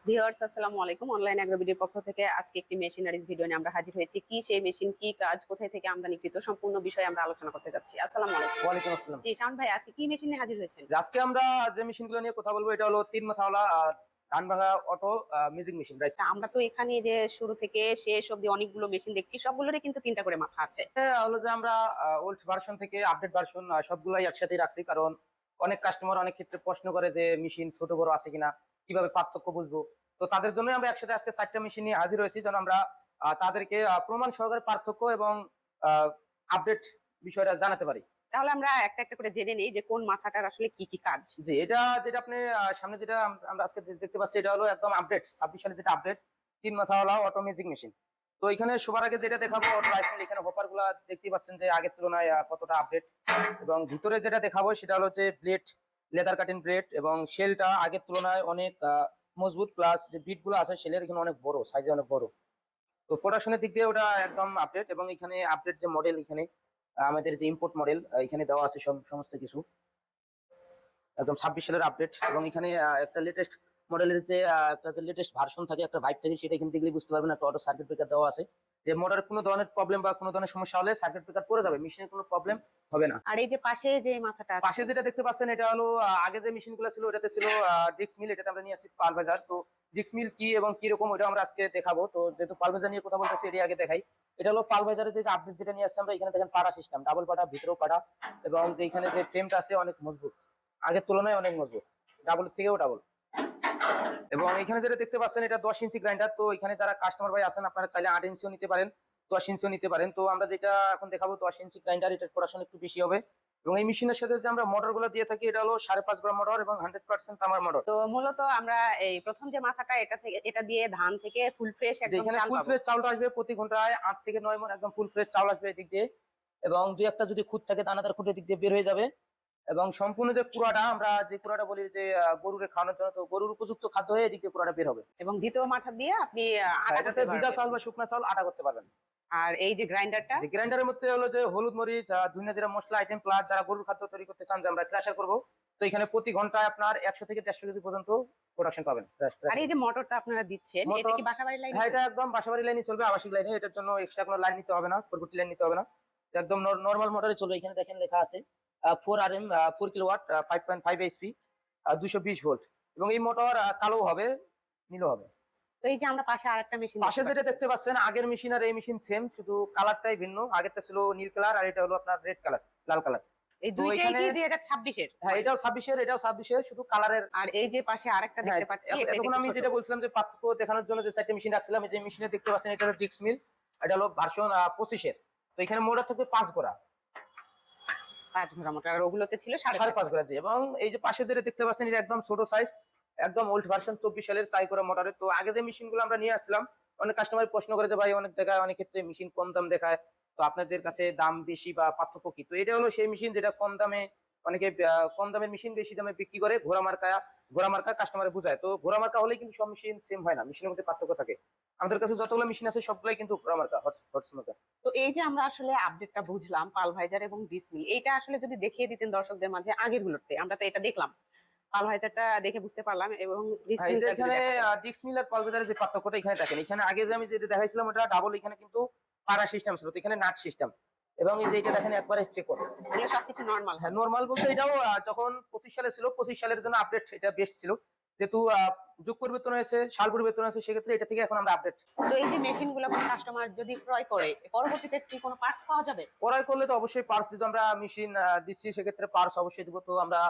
Viewers আসসালামু আলাইকুম। Online অ্যাগ্রোবিডির পক্ষ থেকে আজকে একটি মেশিনারিজ ভিডিও নিয়ে আমরা হাজির হয়েছি। কি সেই মেশিন, কি কাজ, কোথায় থেকে আমদানিকৃত, সম্পূর্ণ বিষয়ে আমরা আলোচনা করতে যাচ্ছি। আসসালামু আলাইকুম। ওয়ালাইকুম আসসালাম। জি শাওন ভাই, আজকে কি মেশিন নিয়ে হাজির হয়েছেন? আজকে আমরা যে মেশিনগুলো নিয়ে কথা বলবো এটা হলো 3 মাথাওয়ালা ধান ভাঙা অটো মিউজিক মেশিন, রাইট? তা আমরা তো এখানে যে শুরু থেকে শেষ অবধি অনেকগুলো মেশিন দেখছি, সবগুলোরই কিন্তু তিনটা করে মাথা আছে। হলো যে আমরা ওল্ড ভার্সন থেকে আপডেট ভার্সন সবগুলাই একসাথে রাখছি, কারণ অনেক কাস্টমার অনেক ক্ষেত্রে প্রশ্ন করে যে মেশিন ছোট বড় আছে কিনা, কিভাবে পার্থক্য বুঝবো। তো তাদের জন্য আমরা একসাথে আজকে 4টা মেশিন নিয়ে হাজির হয়েছি, যেন আমরা তাদেরকে প্রমাণ সহকারে পার্থক্য এবং আপডেট বিষয়টা জানাতে পারি। তাহলে আমরা একটা একটা করে জেনে নিই যে কোন মাথাটার আসলে কি কি কাজ। জি, এটা যেটা আপনি সামনে যেটা আমরা আজকে দেখতে পাচ্ছি, এটা হলো একদম আপডেট 26 সালে যেটা আপডেট 3 মাথাওয়ালা অটো মিউজিক মেশিন। তো এখানে সবার আগে যেটা দেখাবো রাইস মিল, এখানে হপার গুলা দেখতেই পাচ্ছেন যে আগের তুলনায় কতটা আপডেট। এবং ভিতরে যেটা দেখাবো সেটা হলো যে ব্লেড, লেদার কাটিং ব্লেড, এবং শেলটা আগের তুলনায় অনেক মজবুত, প্লাস যে বিট গুলো আছে শেলের এখানে অনেক বড়, সাইজে অনেক বড়। তো প্রোডাকশনের দিক দিয়ে ওটা একদম আপডেট। এবং এখানে আপডেট যে মডেল, এখানে আমাদের যে ইম্পোর্ট মডেল এখানে দেওয়া আছে সমস্ত কিছু একদম 26 সালের আপডেট। এবং এখানে একটা লেটেস্ট মডেলের যে একটা লেটেস্ট ভার্সন থাকে, একটা ভাইব থাকে, সেটা এখানে দেখলে বুঝতে পারবেন। একটা অটো সার্কিট ব্রেকার দেওয়া আছে, যে মোটরের কোনো ধরনের প্রবলেম বা কোনো ধরনের সমস্যা হলে সার্কিট ব্রেকার পড়ে যাবে, মেশিনের কোনো প্রবলেম হবে না। আর এই যে পাশে যে মাথাটা আছে, পাশে যেটা দেখতে পাচ্ছেন এটা হলো আগে যে মেশিন গুলো ছিল ওটাতে ছিল ডিক্স মিল, এটাতে আমরা নিয়ে আসছি পালভেজার। তো ডিক্স মিল কি এবং কি রকম ওটা আমরা আজকে দেখাবো। তো যেহেতু পালভেজার নিয়ে কথা বলতেছি, এটি আগে দেখাই। এটা হলো পালভেজারের যে আপডেট যেটা নিয়ে আসছে আমরা, এখানে দেখেন পাড়া সিস্টেম, ডাবল পাড়া, ভিতরেও পাড়া। এবং এখানে যে ফ্রেমটা আছে অনেক মজবুত, আগের তুলনায় অনেক মজবুত, ডাবলের থেকেও ডাবল। এবং এখানে যেটা দেখতে পাচ্ছেন এটা 10 ইঞ্চি গ্রাইন্ডার। তো এখানে যারা কাস্টমার ভাই আছেন, আপনারা চাইলে 8 ইঞ্চিও নিতে পারেন, 10 ইঞ্চিও নিতে পারেন। তো আমরা যেটা এখন দেখাবো 10 ইঞ্চি গ্রাইন্ডার, এটার প্রোডাকশন একটু বেশি হবে। এবং এই মেশিনের সাথে যে আমরা মোটর গুলো দিয়ে থাকি, এটা হলো 5.5 গ্রাম মোটর এবং 100% তামার মোটর। তো মূলত আমরা এই প্রথম যে মাথাটা এটা থেকে, এটা দিয়ে ধান থেকে ফুল ফ্রেশ একদম যেখানে চাল ফুল পাবো। ফ্রেশ চাউলটা আসবে প্রতি ঘন্টায় 8 থেকে 9 মণ একদম ফুল ফ্রেশ চাউল আসবে এদিক দিয়ে। এবং দুই একটা যদি খুঁত থাকে, দানাদার খুঁত এদিক দিয়ে বের হয়ে যাবে। এবং সম্পূর্ণ যে কুড়াটা, আমরা যে কুড়াটা বলি যে গরুরে খাওয়ানোর জন্য, তো গরুর উপযুক্ত খাদ্য হয়ে এদিক দিয়ে কুড়াটা বের হবে। এবং দ্বিতীয় মাথা দিয়ে আপনি আটা এটাতে করতে ভিজা পারবেন। চাল বা শুকনা চাল আটা করতে পারবেন। আর এই যে গ্রাইন্ডারটা, যে গ্রাইন্ডারের মধ্যে হলো যে হলুদ, মরিচ, ধনিয়া জিরা মশলা আইটেম, প্লাস যারা গরুর খাদ্য তৈরি করতে চান যে আমরা ক্রাশার করবো, তো এখানে প্রতি ঘন্টায় আপনার 100 থেকে 150 কেজি পর্যন্ত প্রোডাকশন পাবেন। আর এই যে মোটরটা আপনারা দিচ্ছেন, এটা মোটর, কি বাসাবাড়ি লাইন? হ্যাঁ এটা একদম বাসাবাড়ি লাইনে চলবে, আবাসিক লাইনে। এটার জন্য এক্সট্রা কোনো লাইন নিতে হবে না, 440 লাইন নিতে হবে না, একদম নর্মাল মোটরে চলবে। এখানে দেখেন লেখা আছে 4 RM 4 কিলোওয়াট 5.5 এইচপি 220 ভোল্ট। এবং এই মোটর কালো হবে, নীল হবে। তো এই যে আমরা পাশে আরেকটা মেশিন পাশে যেটা দেখতে পাচ্ছেন, আগের মেশিন আর এই মেশিন সেম, শুধু কালারটাই ভিন্ন। আগেরটা ছিল নীল কালার, আর এটা হলো আপনার রেড কালার, লাল কালার। এই তো দুইটাই এখানে কি 2026 এর? হ্যাঁ এটাও 26-এর, এটাও 26-এর, শুধু কালারের। আর এই যে পাশে আরেকটা হ্যাঁ, দেখতে পাচ্ছি, এটা এতক্ষণ আমি যেটা বলছিলাম যে পার্থক্য দেখানোর জন্য যে 4টে মেশিন রাখছিলাম, এই যে মেশিনে দেখতে পাচ্ছেন এটা হলো ডিক্স মিল, এটা হলো ভার্সন 25-এর। তো এখানে মোটর থাকবে 5 গোড়া, 5 ঘোড়া মোটর, আর ওগুলোতে ছিল 5.5 গোড়া দিয়ে। এবং এই যে পাশে যেটা দেখতে পাচ্ছেন এটা একদম ছোট সাইজ, একদম ওল্ড ভার্সন 24 সালের চাই করা মোটরের। তো আগে যে মেশিন গুলো আমরা নিয়ে আসছিলাম, অনেক কাস্টমার প্রশ্ন করে যে ভাই অনেক জায়গায় অনেক ক্ষেত্রে মেশিন কম দাম দেখায়, তো আপনাদের কাছে দাম বেশি বা পার্থক্য কি? তো এটা হলো সেই মেশিন যেটা কম দামে, অনেকে কম দামের মেশিন বেশি দামে বিক্রি করে, ঘোড়া মার্কা কাস্টমারে বুঝায়। তো ঘোড়া মার্কা হলেই কিন্তু সব মেশিন সেম হয় না, মেশিনের মধ্যে পার্থক্য থাকে। আমাদের কাছে যতগুলো মেশিন আছে সবগুলাই কিন্তু ঘোড়া মার্কা, হর্স মার্কা। তো এই যে আমরা আসলে আপডেটটা বুঝলাম পালভাইজার এবং ডিসমিল, এইটা আসলে যদি দেখিয়ে দিতেন দর্শকদের মাঝে আগের গুলোতে, আমরা তো এটা দেখলাম, পালভাইজারটা দেখে বুঝতে পারলাম, এবং এই যে ডিসমিলটা যদি এখানে দেখাতেন। ডিক্স মিল আর পালভেজারের যে পার্থক্যটা এখানে দেখেন, এখানে আগে যে আমি যেটা দেখাইছিলাম ওটা ডাবল, এখানে কিন্তু পাড়া সিস্টেম ছিল, তো এখানে নাট সিস্টেম। এবং এই যে এটা দেখেন একবারে চেক করে। এগুলো সবকিছু নর্মাল হ্যাঁ হবে। নরমাল বলতে এটাও যখন 25 সালে ছিল, 25 সালের জন্য আপডেট এটা বেস্ট ছিল। যেহেতু যুগ পরিবর্তন হয়েছে, সাল পরিবর্তন হয়েছে, সেক্ষেত্রে এটা থেকে এখন আমরা আপডেট। তো এই যে মেশিন গুলো কাস্টমার যদি ক্রয় করে, পরবর্তীতে কি কোনো পার্টস পাওয়া যাবে? ক্রয় করলে তো অবশ্যই পার্স দিতে, আমরা মেশিন দিচ্ছি, সেক্ষেত্রে পার্স অবশ্যই দিব। তো আমরা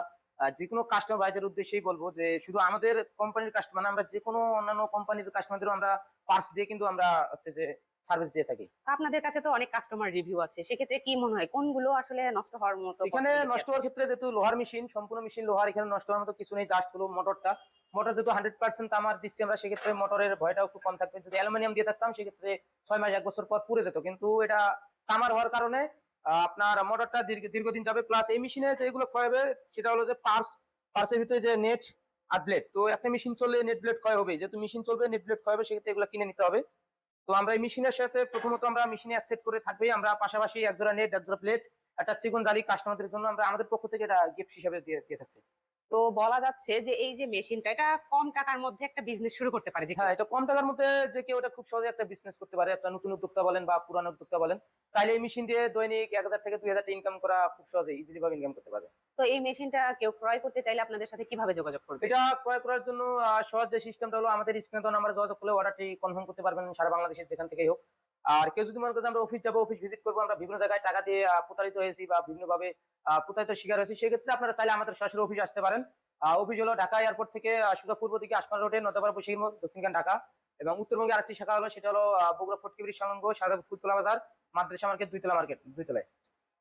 যে কোনো কাস্টমার ভাইদের উদ্দেশ্যেই বলবো যে শুধু আমাদের কোম্পানির কাস্টমার, আমরা যে কোনো অন্যান্য কোম্পানির কাস্টমারদেরও আমরা পার্স দিয়ে কিন্তু আমরা হচ্ছে যে সার্ভিস দিয়ে থাকি। আপনাদের কাছে তো অনেক কাস্টমার রিভিউ আছে, সেক্ষেত্রে কি মনে হয় কোনগুলো আসলে নষ্ট হওয়ার মতো এখানে possibility নষ্ট আছে? হওয়ার ক্ষেত্রে যেহেতু লোহার মেশিন, সম্পূর্ণ মেশিন লোহার, এখানে নষ্ট হওয়ার মতো কিছু নেই। জাস্ট হলো মোটরটা, মোটর যেহেতু 100% তামার দিচ্ছি আমরা, সেক্ষেত্রে মোটরের ভয়টাও একটু কম থাকবে। যদি অ্যালুমিনিয়াম দিয়ে থাকতাম সেক্ষেত্রে 6 মাস 1 বছর পর পুড়ে যেত, কিন্তু এটা তামার হওয়ার কারণে আপনার মোটরটা দীর্ঘদিন যাবে। প্লাস এই মেশিনে যেগুলো ক্ষয় হবে সেটা হলো যে পার্সের ভিতরে যে নেট আর ব্লেড। তো একটা মেশিন চললে নেট ব্লেড ক্ষয় হবে, যেহেতু মেশিন চলবে নেট ব্লেড ক্ষয় হবে, সেক্ষেত্রে এগুলো কিনে নিতে হবে। তো আমরা এই মেশিনের সাথে প্রথমত আমরা মেশিনে এক সেট করে থাকবে, আমরা পাশাপাশি এক জোড়া নেট, এক জোড়া প্লেট, একটা চিকন জালি কাস্টমারদের জন্য আমরা আমাদের পক্ষ থেকে এটা গিফট হিসেবে দিয়ে থাকছি। তো বলা যাচ্ছে যে এই যে মেশিনটা, এটা কম টাকার মধ্যে একটা বিজনেস শুরু করতে পারে যে কেউ। হ্যাঁ, এটা কম টাকার মধ্যে যে কেউ এটা খুব সহজে একটা বিজনেস করতে পারে। একটা নতুন উদ্যোক্তা বলেন বা পুরানো উদ্যোক্তা বলেন, চাইলে এই মেশিন দিয়ে দৈনিক 1000 থেকে 2000 টাকা ইনকাম করা খুব সহজে ইজিলি ভাবে ইনকাম করতে পারে। তো এই মেশিনটা কেউ ক্রয় করতে চাইলে আপনাদের সাথে কিভাবে যোগাযোগ করবে? এটা ক্রয় করার জন্য সহজ যে সিস্টেমটা হলো, আমাদের স্ক্রিনে দেওয়া নাম্বারে যোগাযোগ করলে অর্ডারটি কনফার্ম করতে পারবেন সারা বাংলাদেশের যেখান থেকেই হোক। আর কেউ যদি মনে করেন আমরা অফিস যাবো, অফিস ভিজিট করবো, আমরা বিভিন্ন জায়গায় টাকা দিয়ে প্রতারিত হয়েছি বা বিভিন্ন ভাবে প্রতারিত শিকার হয়েছি, সেক্ষেত্রে আপনারা চাইলে আমাদের সরাসরি অফিস আসতে পারেন। অফিস হলো ঢাকা এয়ারপোর্ট থেকে সোজা পূর্ব দিকে আসমান রোডে নদাপাড়া বসির মোড়, দক্ষিণখান ঢাকা। এবং উত্তরবঙ্গে আরেকটি শাখা হলো, সেটা হলো বগুড়া ফটকিবিড়ি সংলগ্ন সাজাপুর ফুলতলা বাজার, মাদ্রাসা মার্কেট, দুইতলা মার্কেট, দুইতলায়।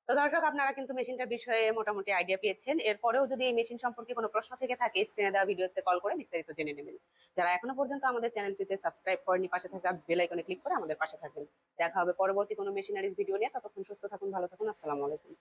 তো দর্শক, আপনারা কিন্তু মেশিনটার বিষয়ে মোটামুটি আইডিয়া পেয়েছেন। এরপরেও যদি এই মেশিন সম্পর্কে কোনো প্রশ্ন থেকে থাকে, স্ক্রিনে দেওয়া ভিডিওতে কল করে বিস্তারিত জেনে নেবেন। যারা এখনো পর্যন্ত আমাদের চ্যানেলটিতে সাবস্ক্রাইব করেনি, পাশে থাকা বেল আইকনে ক্লিক করে আমাদের পাশে থাকবেন। দেখা হবে পরবর্তী কোনো মেশিনারিজ ভিডিও নিয়ে। ততক্ষণ সুস্থ থাকুন, ভালো থাকুন। আসসালামু আলাইকুম।